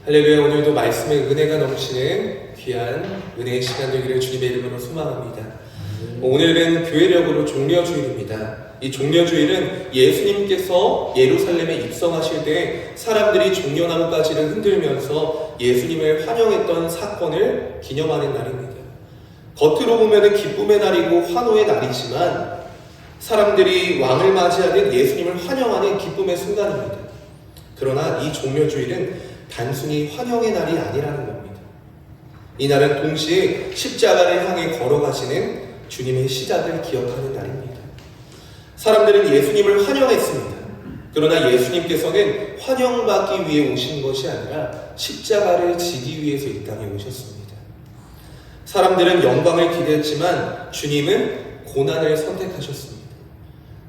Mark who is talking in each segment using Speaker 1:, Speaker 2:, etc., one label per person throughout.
Speaker 1: 할렐루야. 오늘도 말씀의 은혜가 넘치는 귀한 은혜의 시간 되기를 주님의 이름으로 소망합니다. 오늘은 교회력으로 종려주일입니다. 이 종려주일은 예수님께서 예루살렘에 입성하실 때 사람들이 종려나무가지를 흔들면서 예수님을 환영했던 사건을 기념하는 날입니다. 겉으로 보면 기쁨의 날이고 환호의 날이지만 사람들이 왕을 맞이하는 예수님을 환영하는 기쁨의 순간입니다. 그러나 이 종려주일은 단순히 환영의 날이 아니라는 겁니다. 이 날은 동시에 십자가를 향해 걸어가시는 주님의 시작을 기억하는 날입니다. 사람들은 예수님을 환영했습니다. 그러나 예수님께서는 환영받기 위해 오신 것이 아니라 십자가를 지기 위해서 이 땅에 오셨습니다. 사람들은 영광을 기대했지만 주님은 고난을 선택하셨습니다.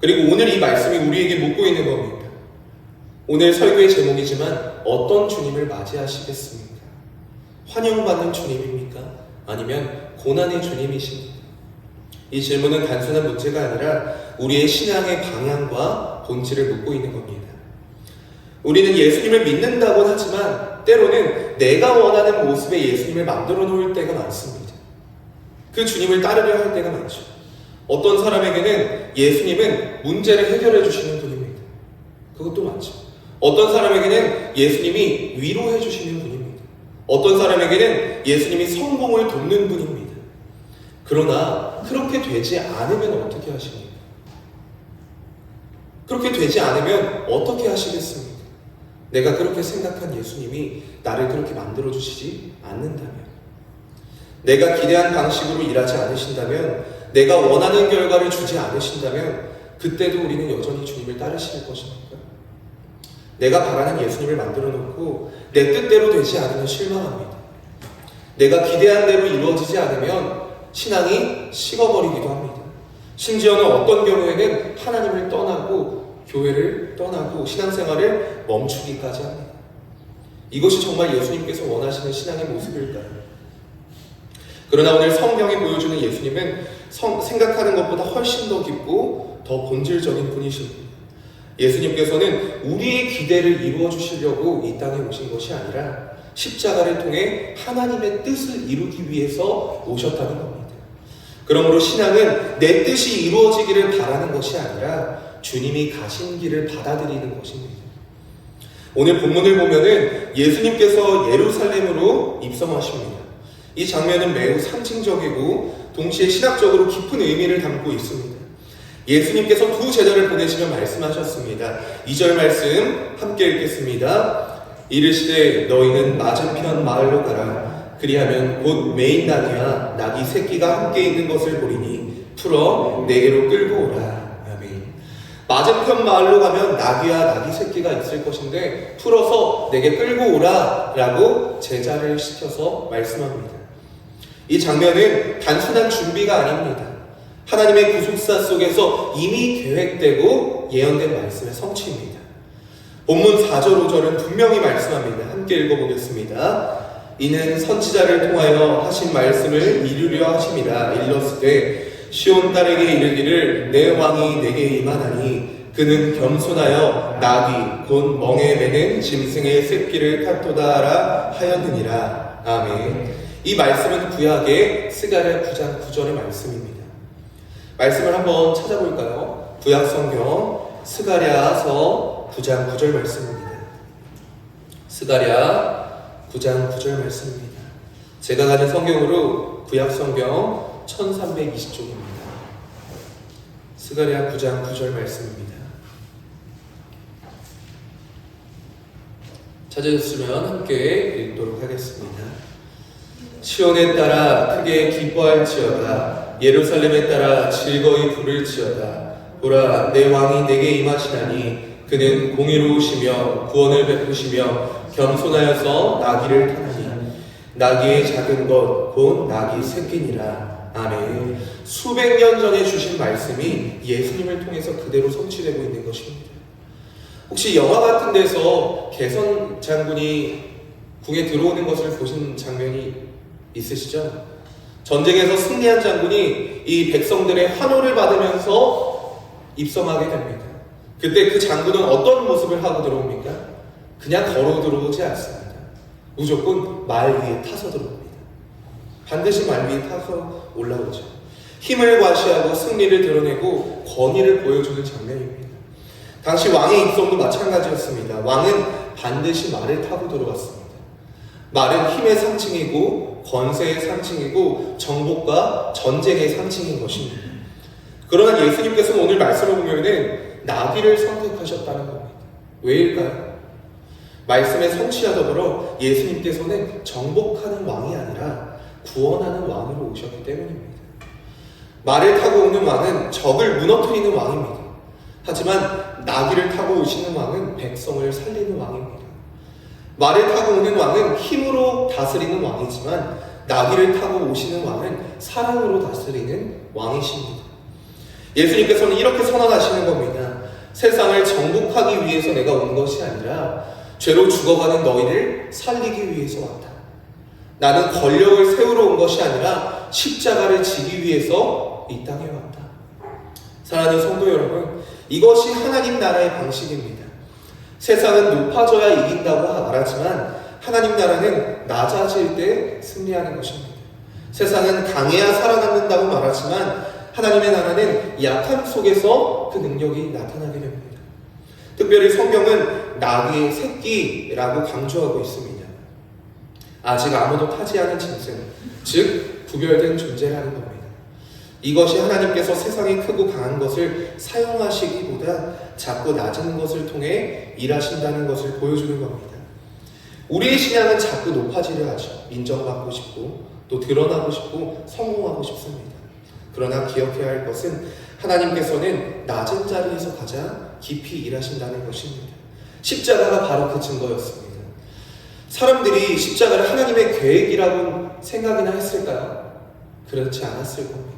Speaker 1: 그리고 오늘 이 말씀이 우리에게 묻고 있는 겁니다. 오늘 설교의 제목이지만 어떤 주님을 맞이하시겠습니까? 환영받는 주님입니까? 아니면 고난의 주님이십니까? 이 질문은 단순한 문제가 아니라 우리의 신앙의 방향과 본질을 묻고 있는 겁니다. 우리는 예수님을 믿는다고는 하지만 때로는 내가 원하는 모습의 예수님을 만들어 놓을 때가 많습니다. 그 주님을 따르려 할 때가 많죠. 어떤 사람에게는 예수님은 문제를 해결해 주시는 분입니다. 그것도 맞죠. 어떤 사람에게는 예수님이 위로해 주시는 분입니다. 어떤 사람에게는 예수님이 성공을 돕는 분입니다. 그러나 그렇게 되지 않으면 어떻게 하십니까? 그렇게 되지 않으면 어떻게 하시겠습니까? 내가 그렇게 생각한 예수님이 나를 그렇게 만들어 주시지 않는다면, 내가 기대한 방식으로 일하지 않으신다면, 내가 원하는 결과를 주지 않으신다면 그때도 우리는 여전히 주님을 따르실 것입니까? 내가 바라는 예수님을 만들어 놓고 내 뜻대로 되지 않으면 실망합니다. 내가 기대한 대로 이루어지지 않으면 신앙이 식어버리기도 합니다. 심지어는 어떤 경우에는 하나님을 떠나고 교회를 떠나고 신앙생활을 멈추기까지 합니다. 이것이 정말 예수님께서 원하시는 신앙의 모습일까요? 그러나 오늘 성경이 보여주는 예수님은 생각하는 것보다 훨씬 더 깊고 더 본질적인 분이십니다. 예수님께서는 우리의 기대를 이루어 주시려고 이 땅에 오신 것이 아니라 십자가를 통해 하나님의 뜻을 이루기 위해서 오셨다는 겁니다. 그러므로 신앙은 내 뜻이 이루어지기를 바라는 것이 아니라 주님이 가신 길을 받아들이는 것입니다. 오늘 본문을 보면은 예수님께서 예루살렘으로 입성하십니다. 이 장면은 매우 상징적이고 동시에 신학적으로 깊은 의미를 담고 있습니다. 예수님께서 두 제자를 보내시며 말씀하셨습니다. 2절 말씀 함께 읽겠습니다. 이르시되 너희는 맞은편 마을로 가라. 그리하면 곧 매인 나귀와 나귀 새끼가 함께 있는 것을 보리니 풀어 내게로 끌고 오라. 아멘. 맞은편 마을로 가면 나귀와 나귀 새끼가 있을 것인데 풀어서 내게 끌고 오라 라고 제자를 시켜서 말씀합니다. 이 장면은 단순한 준비가 아닙니다. 하나님의 구속사 속에서 이미 계획되고 예언된 말씀의 성취입니다. 본문 4절 5절은 분명히 말씀합니다. 함께 읽어보겠습니다. 이는 선지자를 통하여 하신 말씀을 이루려 하심이라. 일렀으되 시온 딸에게 이르기를 내 왕이 내게 임하나니 그는 겸손하여 나귀 곧 멍에 매는 짐승의 새끼를 탓도다라 하였느니라. 아멘. 이 말씀은 구약의 스가랴 9장 9절의 말씀입니다. 말씀을 한번 찾아볼까요? 구약 성경 스가랴서 9장 9절 말씀입니다. 스가랴 9장 9절 말씀입니다. 제가 가진 성경으로 구약 성경 1320쪽입니다. 스가랴 9장 9절 말씀입니다. 찾으셨으면 함께 읽도록 하겠습니다. 시온에 따라 크게 기뻐할지어다. 예루살렘에 따라 즐거이 부를지어다. 보라, 내 왕이 내게 임하시나니 그는 공의로우시며 구원을 베푸시며 겸손하여서 나귀를 타나니 나귀의 작은 것 곧 나귀 새끼니라. 아멘. 수백 년 전에 주신 말씀이 예수님을 통해서 그대로 성취되고 있는 것입니다. 혹시 영화 같은 데서 개선 장군이 궁에 들어오는 것을 보신 장면이 있으시죠? 전쟁에서 승리한 장군이 이 백성들의 환호를 받으면서 입성하게 됩니다. 그때 그 장군은 어떤 모습을 하고 들어옵니까? 그냥 걸어 들어오지 않습니다. 무조건 말 위에 타서 들어옵니다. 반드시 말 위에 타서 올라오죠. 힘을 과시하고 승리를 드러내고 권위를 보여주는 장면입니다. 당시 왕의 입성도 마찬가지였습니다. 왕은 반드시 말을 타고 들어왔습니다. 말은 힘의 상징이고 권세의 상징이고 정복과 전쟁의 상징인 것입니다. 그러나 예수님께서는 오늘 말씀을 보면은 나귀를 선택하셨다는 겁니다. 왜일까요? 말씀의 성취와 더불어 예수님께서는 정복하는 왕이 아니라 구원하는 왕으로 오셨기 때문입니다. 말을 타고 오는 왕은 적을 무너뜨리는 왕입니다. 하지만 나귀를 타고 오시는 왕은 백성을 살리는 왕입니다. 말을 타고 오는 왕은 힘으로 다스리는 왕이지만 나귀를 타고 오시는 왕은 사랑으로 다스리는 왕이십니다. 예수님께서는 이렇게 선언하시는 겁니다. 세상을 정복하기 위해서 내가 온 것이 아니라 죄로 죽어가는 너희를 살리기 위해서 왔다. 나는 권력을 세우러 온 것이 아니라 십자가를 지기 위해서 이 땅에 왔다. 사랑하는 성도 여러분, 이것이 하나님 나라의 방식입니다. 세상은 높아져야 이긴다고 말하지만 하나님 나라는 낮아질 때 승리하는 것입니다. 세상은 강해야 살아남는다고 말하지만 하나님의 나라는 약함 속에서 그 능력이 나타나게 됩니다. 특별히 성경은 나귀의 새끼라고 강조하고 있습니다. 아직 아무도 타지 않은 짐승, 즉 구별된 존재라는 겁니다. 이것이 하나님께서 세상이 크고 강한 것을 사용하시기보다 작고 낮은 것을 통해 일하신다는 것을 보여주는 겁니다. 우리의 신앙은 자꾸 높아지려 하죠. 인정받고 싶고 또 드러나고 싶고 성공하고 싶습니다. 그러나 기억해야 할 것은 하나님께서는 낮은 자리에서 가장 깊이 일하신다는 것입니다. 십자가가 바로 그 증거였습니다. 사람들이 십자가를 하나님의 계획이라고 생각이나 했을까요? 그렇지 않았을 겁니다.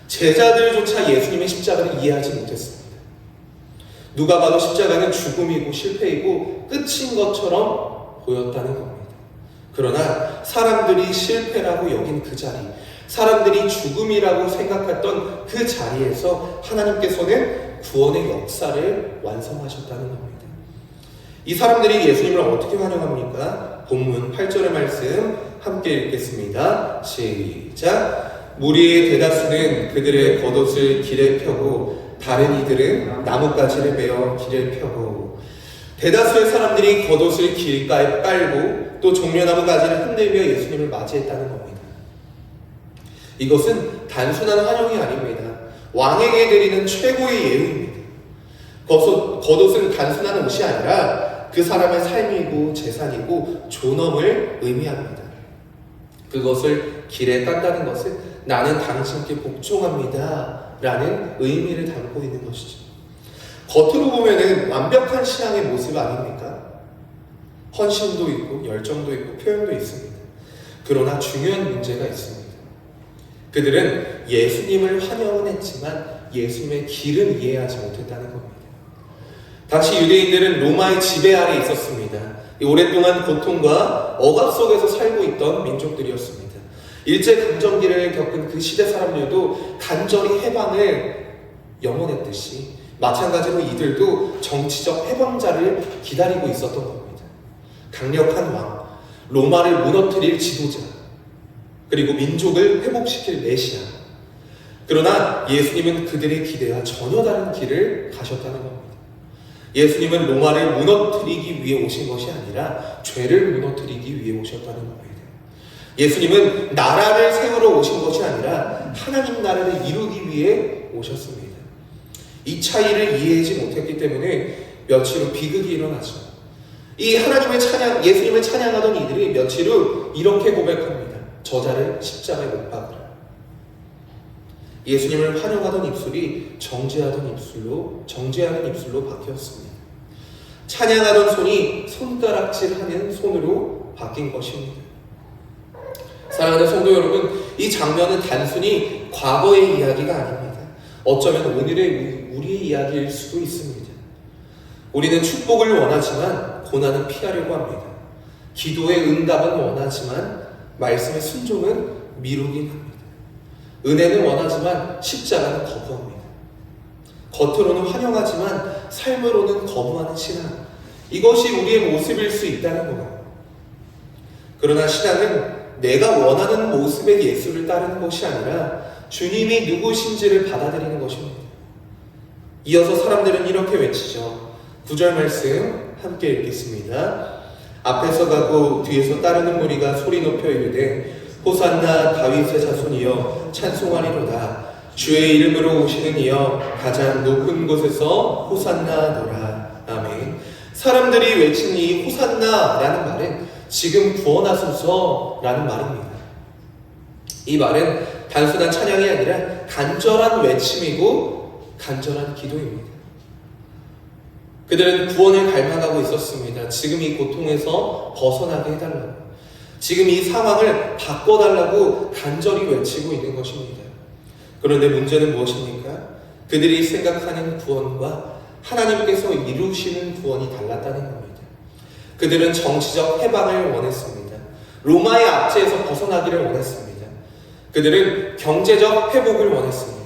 Speaker 1: 제자들조차 예수님의 십자가를 이해하지 못했습니다. 누가 봐도 십자가는 죽음이고 실패이고 끝인 것처럼 보였다는 겁니다. 그러나 사람들이 실패라고 여긴 그 자리, 사람들이 죽음이라고 생각했던 그 자리에서 하나님께서는 구원의 역사를 완성하셨다는 겁니다. 이 사람들이 예수님을 어떻게 환영합니까? 본문 8절의 말씀 함께 읽겠습니다. 시작. 무리의 대다수는 그들의 겉옷을 길에 펴고 다른 이들은 나뭇가지를 베어 길에 펴고, 대다수의 사람들이 겉옷을 길가에 깔고 또 종려나무 가지를 흔들며 예수님을 맞이했다는 겁니다. 이것은 단순한 환영이 아닙니다. 왕에게 드리는 최고의 예우입니다. 겉옷은 단순한 옷이 아니라 그 사람의 삶이고 재산이고 존엄을 의미합니다. 그것을 길에 깐다는 것은 나는 당신께 복종합니다 라는 의미를 담고 있는 것이죠. 겉으로 보면은 완벽한 신앙의 모습 아닙니까? 헌신도 있고 열정도 있고 표현도 있습니다. 그러나 중요한 문제가 있습니다. 그들은 예수님을 환영은 했지만 예수님의 길은 이해하지 못했다는 겁니다. 당시 유대인들은 로마의 지배 아래 있었습니다. 오랫동안 고통과 억압 속에서 살고 있던 민족들이었습니다. 일제강점기를 겪은 그 시대 사람들도 간절히 해방을 염원했듯이 마찬가지로 이들도 정치적 해방자를 기다리고 있었던 겁니다. 강력한 왕, 로마를 무너뜨릴 지도자, 그리고 민족을 회복시킬 메시아. 그러나 예수님은 그들의 기대와 전혀 다른 길을 가셨다는 겁니다. 예수님은 로마를 무너뜨리기 위해 오신 것이 아니라 죄를 무너뜨리기 위해 오셨다는 겁니다. 예수님은 나라를 세우러 오신 것이 아니라 하나님 나라를 이루기 위해 오셨습니다. 이 차이를 이해하지 못했기 때문에 며칠 후 비극이 일어나죠. 이 하나님의 찬양, 예수님을 찬양하던 이들이 며칠 후 이렇게 고백합니다. 저자를 십자가에 못 박으라. 예수님을 환영하던 입술이 정죄하는 입술로 바뀌었습니다. 찬양하던 손이 손가락질하는 손으로 바뀐 것입니다. 사랑하는 성도 여러분, 이 장면은 단순히 과거의 이야기가 아닙니다. 어쩌면 오늘의 우리의 이야기일 수도 있습니다. 우리는 축복을 원하지만 고난은 피하려고 합니다. 기도의 응답은 원하지만 말씀의 순종은 미루긴 합니다. 은혜는 원하지만 십자가는 거부합니다. 겉으로는 환영하지만 삶으로는 거부하는 신앙, 이것이 우리의 모습일 수 있다는 거예요. 그러나 신앙은 내가 원하는 모습의 예수를 따르는 것이 아니라 주님이 누구신지를 받아들이는 것입니다. 이어서 사람들은 이렇게 외치죠. 9절 말씀 함께 읽겠습니다. 앞에서 가고 뒤에서 따르는 무리가 소리 높여 이르되 호산나 다윗의 자손이여 찬송하리로다. 주의 이름으로 오시는 이여 가장 높은 곳에서 호산나노라. 아멘. 사람들이 외친 이 호산나라는 말은 지금 구원하소서라는 말입니다. 이 말은 단순한 찬양이 아니라 간절한 외침이고 간절한 기도입니다. 그들은 구원을 갈망하고 있었습니다. 지금 이 고통에서 벗어나게 해달라고, 지금 이 상황을 바꿔달라고 간절히 외치고 있는 것입니다. 그런데 문제는 무엇입니까? 그들이 생각하는 구원과 하나님께서 이루시는 구원이 달랐다는 겁니다. 그들은 정치적 해방을 원했습니다. 로마의 압제에서 벗어나기를 원했습니다. 그들은 경제적 회복을 원했습니다.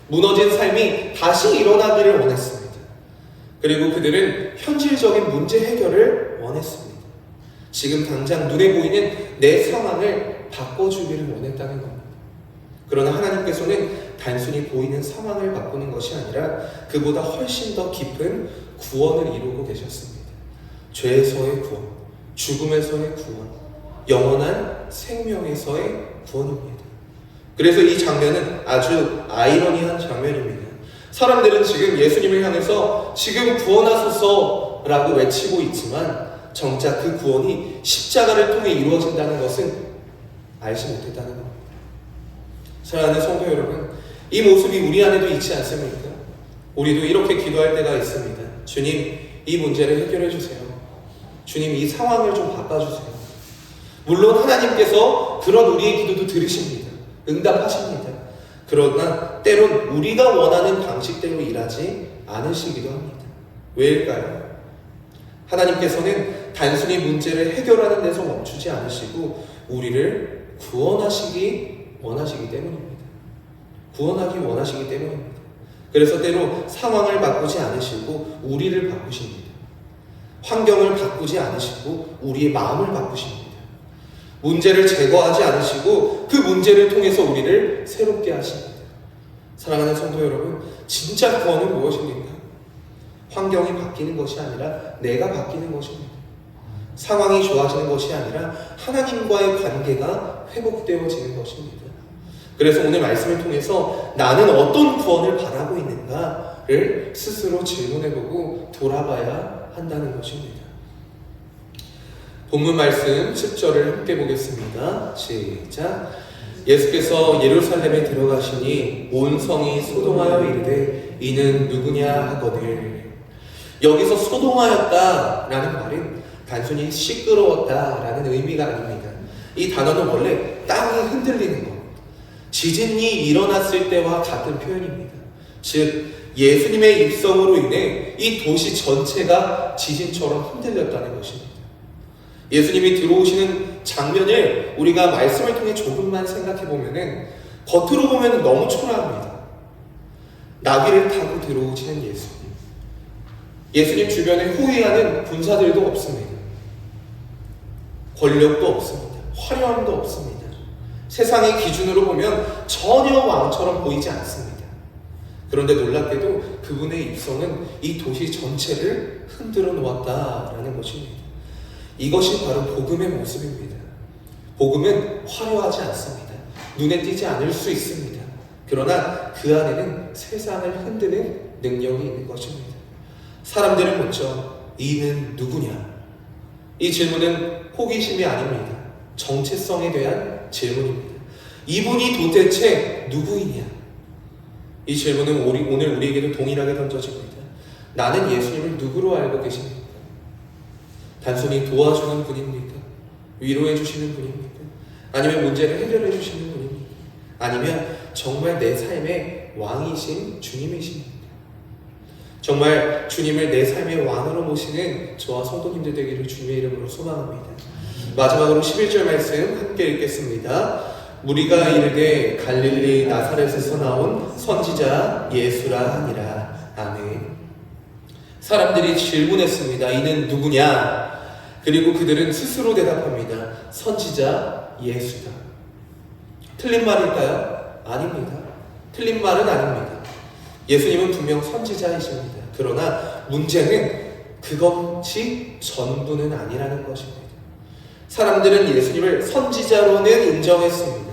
Speaker 1: 무너진 삶이 다시 일어나기를 원했습니다. 그리고 그들은 현실적인 문제 해결을 원했습니다. 지금 당장 눈에 보이는 내 상황을 바꿔주기를 원했다는 겁니다. 그러나 하나님께서는 단순히 보이는 상황을 바꾸는 것이 아니라 그보다 훨씬 더 깊은 구원을 이루고 계셨습니다. 죄에서의 구원, 죽음에서의 구원, 영원한 생명에서의 구원입니다. 그래서 이 장면은 아주 아이러니한 장면입니다. 사람들은 지금 예수님을 향해서 지금 구원하소서라고 외치고 있지만 정작 그 구원이 십자가를 통해 이루어진다는 것은 알지 못했다는 겁니다. 사랑하는 성도 여러분, 이 모습이 우리 안에도 있지 않습니까? 우리도 이렇게 기도할 때가 있습니다. 주님, 이 문제를 해결해 주세요. 주님, 이 상황을 좀 바꿔주세요. 물론 하나님께서 그런 우리의 기도도 들으십니다. 응답하십니다. 그러나 때론 우리가 원하는 방식대로 일하지 않으시기도 합니다. 왜일까요? 하나님께서는 단순히 문제를 해결하는 데서 멈추지 않으시고 우리를 구원하시기 원하시기 때문입니다. 구원하기 원하시기 때문입니다. 그래서 때로 상황을 바꾸지 않으시고 우리를 바꾸십니다. 환경을 바꾸지 않으시고 우리의 마음을 바꾸십니다. 문제를 제거하지 않으시고 그 문제를 통해서 우리를 새롭게 하십니다. 사랑하는 성도 여러분, 진짜 구원은 무엇입니까? 환경이 바뀌는 것이 아니라 내가 바뀌는 것입니다. 상황이 좋아지는 것이 아니라 하나님과의 관계가 회복되어지는 것입니다. 그래서 오늘 말씀을 통해서 나는 어떤 구원을 바라고 있는가를 스스로 질문해보고 돌아봐야 한다는 것입니다. 본문 말씀 10절을 함께 보겠습니다. 시작. 예수께서 예루살렘에 들어가시니 온 성이 소동하여 이르되 이는 누구냐 하거늘. 여기서 소동하였다라는 말은 단순히 시끄러웠다라는 의미가 아닙니다. 이 단어는 원래 땅이 흔들리는 것, 지진이 일어났을 때와 같은 표현입니다. 즉 예수님의 입성으로 인해 이 도시 전체가 지진처럼 흔들렸다는 것입니다. 예수님이 들어오시는 장면을 우리가 말씀을 통해 조금만 생각해 보면은 겉으로 보면 너무 초라합니다. 나귀를 타고 들어오시는 예수님. 예수님 주변에 호위하는 군사들도 없습니다. 권력도 없습니다. 화려함도 없습니다. 세상의 기준으로 보면 전혀 왕처럼 보이지 않습니다. 그런데 놀랍게도 그분의 입성은 이 도시 전체를 흔들어 놓았다라는 것입니다. 이것이 바로 복음의 모습입니다. 복음은 화려하지 않습니다. 눈에 띄지 않을 수 있습니다. 그러나 그 안에는 세상을 흔드는 능력이 있는 것입니다. 사람들은 묻죠. 이는 누구냐? 이 질문은 호기심이 아닙니다. 정체성에 대한 질문입니다. 이분이 도대체 누구이냐? 이 질문은 오늘 우리에게도 동일하게 던져집니다. 나는 예수님을 누구로 알고 계십니까? 단순히 도와주는 분입니까? 위로해 주시는 분입니까? 아니면 문제를 해결해 주시는 분입니까? 아니면 정말 내 삶의 왕이신 주님이십니까? 정말 주님을 내 삶의 왕으로 모시는 저와 성도님들 되기를 주님의 이름으로 소망합니다. 마지막으로 11절 말씀 함께 읽겠습니다. 무리가 이르되 갈릴리 나사렛에서 나온 선지자 예수라 하니라. 아멘. 사람들이 질문했습니다. 이는 누구냐? 그리고 그들은 스스로 대답합니다. 선지자 예수다. 틀린 말일까요? 아닙니다. 틀린 말은 아닙니다. 예수님은 분명 선지자이십니다. 그러나 문제는 그것이 전부는 아니라는 것입니다. 사람들은 예수님을 선지자로는 인정했습니다.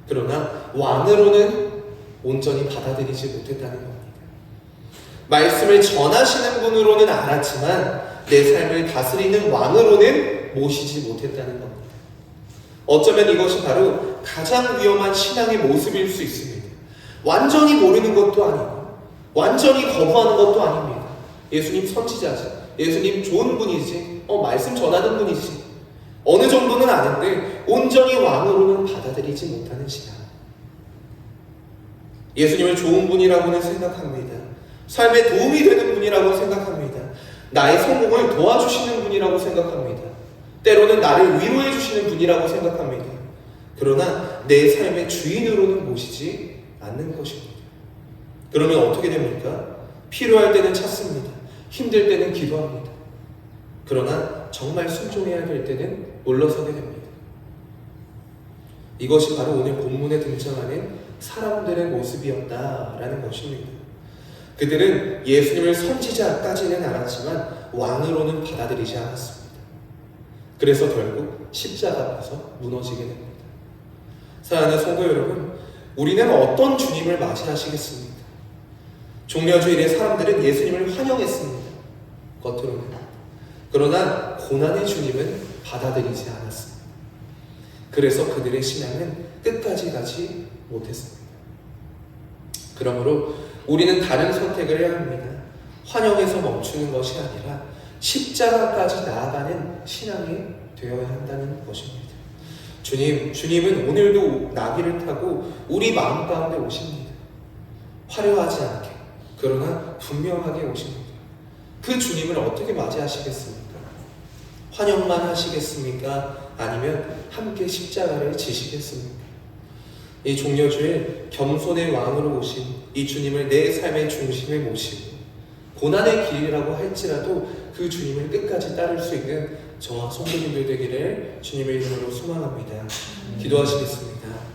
Speaker 1: 그러나 왕으로는 온전히 받아들이지 못했다는 겁니다. 말씀을 전하시는 분으로는 알았지만 내 삶을 다스리는 왕으로는 모시지 못했다는 겁니다. 어쩌면 이것이 바로 가장 위험한 신앙의 모습일 수 있습니다. 완전히 모르는 것도 아니고 완전히 거부하는 것도 아닙니다. 예수님 선지자지, 예수님 좋은 분이지, 말씀 전하는 분이지, 어느 정도는 아는데 온전히 왕으로는 받아들이지 못하는 신앙. 예수님을 좋은 분이라고는 생각합니다. 삶에 도움이 되는 분이라고 생각합니다. 나의 성공을 도와주시는 분이라고 생각합니다. 때로는 나를 위로해 주시는 분이라고 생각합니다. 그러나 내 삶의 주인으로는 모시지 않는 것입니다. 그러면 어떻게 됩니까? 필요할 때는 찾습니다. 힘들 때는 기도합니다. 그러나 정말 순종해야 될 때는 물러서게 됩니다. 이것이 바로 오늘 본문에 등장하는 사람들의 모습이었다라는 것입니다. 그들은 예수님을 선지자까지는 알았지만 왕으로는 받아들이지 않았습니다. 그래서 결국 십자가 앞에서 무너지게 됩니다. 사랑하는 성도 여러분, 우리는 어떤 주님을 맞이하시겠습니까? 종려주일에 사람들은 예수님을 환영했습니다. 겉으로는. 그러나 고난의 주님은 받아들이지 않았습니다. 그래서 그들의 신앙은 끝까지 가지 못했습니다. 그러므로 우리는 다른 선택을 해야 합니다. 환영에서 멈추는 것이 아니라 십자가까지 나아가는 신앙이 되어야 한다는 것입니다. 주님은 오늘도 나귀를 타고 우리 마음 가운데 오십니다. 화려하지 않게, 그러나 분명하게 오십니다. 그 주님을 어떻게 맞이하시겠습니까? 환영만 하시겠습니까? 아니면 함께 십자가를 지시겠습니까? 이 종려주일 겸손의 왕으로 오신 이 주님을 내 삶의 중심에 모시고 고난의 길이라고 할지라도 그 주님을 끝까지 따를 수 있는 저와 성도님들 되기를 주님의 이름으로 소망합니다. 기도하시겠습니다.